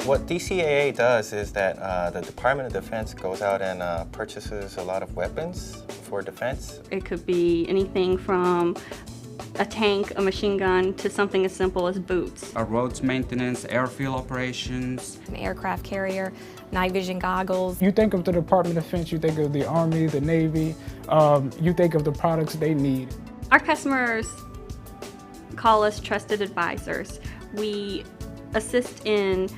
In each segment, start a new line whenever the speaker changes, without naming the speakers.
What DCAA does is that the Department of Defense goes out and purchases a lot of weapons for defense.
It could be anything from a tank, a machine gun, to something as simple as boots.
Roads maintenance, airfield operations.
An aircraft carrier, night vision goggles.
You think of the Department of Defense, you think of the Army, the Navy, you think of the products they need.
Our customers call us trusted advisors. We assist in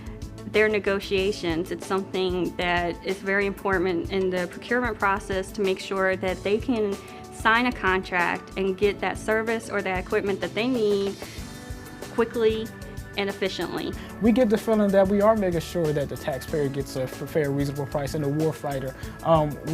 their negotiations. It's something that is very important in the procurement process to make sure that they can sign a contract and get that service or that equipment that they need quickly and efficiently.
We get the feeling that we are making sure that the taxpayer gets a fair, reasonable price, and the warfighter.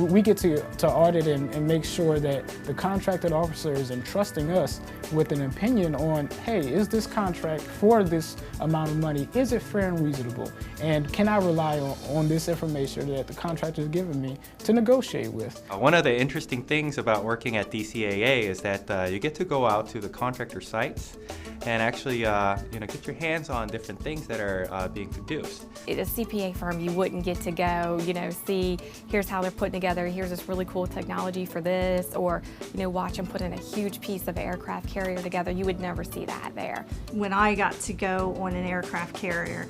We get to audit and make sure that the contracted officer is entrusting us with an opinion on, hey, is this contract for this amount of money, is it fair and reasonable? And can I rely on this information that the contractor is giving me to negotiate with?
One of the interesting things about working at DCAA is that you get to go out to the contractor sites and actually get your hands on different things that are being produced.
At a CPA firm, you wouldn't get to go, see, here's how they're putting together, here's this really cool technology for this, or, watch them put in a huge piece of aircraft carrier together. You would never see that there.
When I got to go on an aircraft carrier,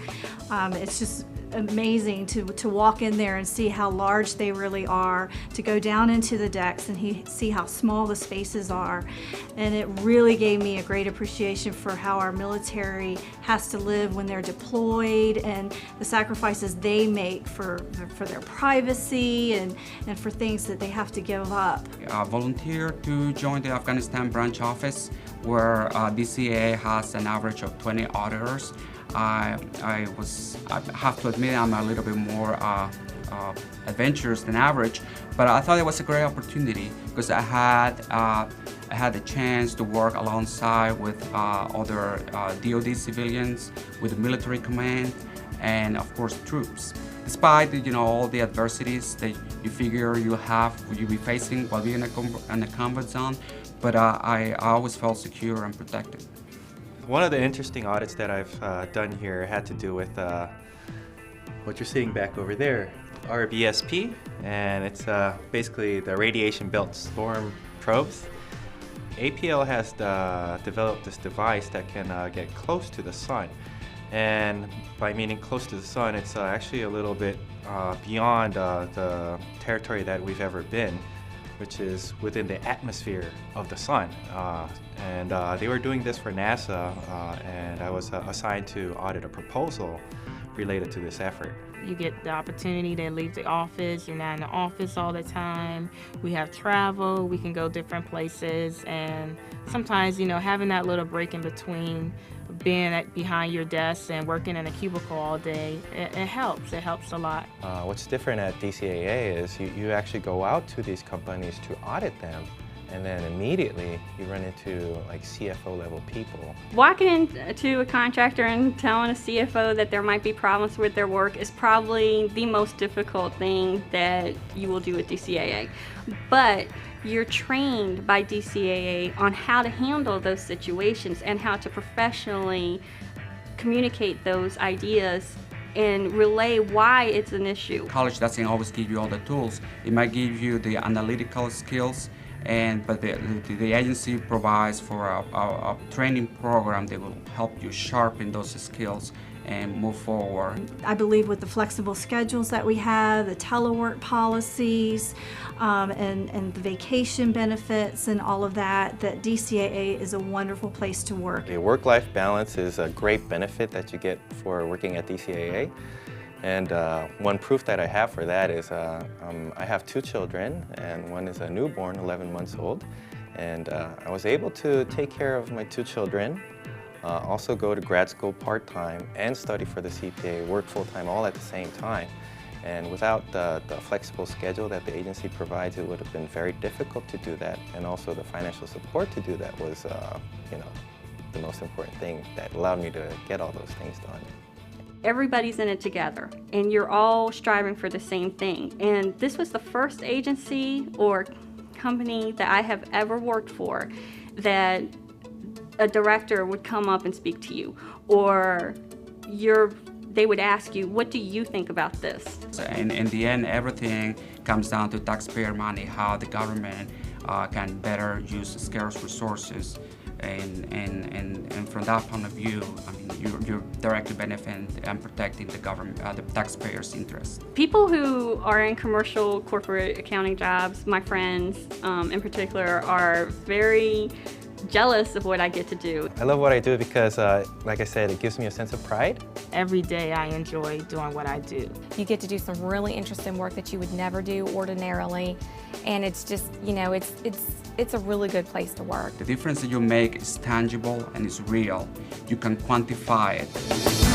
it's just amazing to walk in there and see how large they really are, to go down into the decks and see how small the spaces are. And it really gave me a great appreciation for how our military has to live when they're deployed and the sacrifices they make for their privacy and for things that they have to give up.
I volunteered to join the Afghanistan branch office where DCAA has an average of 20 auditors. I have to admit I'm a little bit more adventurous than average, but I thought it was a great opportunity because I had the chance to work alongside with other DoD civilians, with the military command, and of course troops. Despite all the adversities that you figure you'll be facing while being in a combat zone, but I always felt secure and protected.
One of the interesting audits that I've done here had to do with what you're seeing back over there, RBSP, and it's basically the radiation belt storm probes. APL has developed this device that can get close to the sun, and by meaning close to the sun, it's actually a little bit beyond the territory that we've ever been, which is within the atmosphere of the sun. And they were doing this for NASA, and I was assigned to audit a proposal related to this effort.
You get the opportunity to leave the office. You're not in the office all the time. We have travel. We can go different places. And sometimes, having that little break in between being behind your desk and working in a cubicle all day, it helps. It helps a lot.
What's different at DCAA is you actually go out to these companies to audit them, and then immediately you run into like CFO level people.
Walking into a contractor and telling a CFO that there might be problems with their work is probably the most difficult thing that you will do at DCAA. But you're trained by DCAA on how to handle those situations and how to professionally communicate those ideas and relay why it's an issue.
College doesn't always give you all the tools. It might give you the analytical skills, but the agency provides for a training program that will help you sharpen those skills and move forward.
I believe with the flexible schedules that we have, the telework policies, and the vacation benefits and all of that, that DCAA is a wonderful place to work.
The work-life balance is a great benefit that you get for working at DCAA. And one proof that I have for that is I have 2 children, and one is a newborn, 11 months old. And I was able to take care of my 2 children, also go to grad school part-time and study for the CPA, work full-time all at the same time. And without the flexible schedule that the agency provides, it would have been very difficult to do that. And also the financial support to do that was, the most important thing that allowed me to get all those things done.
everybody's in it together and you're all striving for the same thing. And this was the first agency or company that I have ever worked for that a director would come up and speak to you, or they would ask you, what do you think about this?
In the end, everything comes down to taxpayer money, how the government can better use scarce resources. And from that point of view, I mean, you're directly benefiting and protecting the government, the taxpayers' interests.
People who are in commercial corporate accounting jobs, my friends in particular, are very jealous of what I get to do.
I love what I do because, like I said, it gives me a sense of pride.
Every day I enjoy doing what I do.
You get to do some really interesting work that you would never do ordinarily, and it's just, you know, it's a really good place to work.
The difference that you make is tangible and is real. You can quantify it.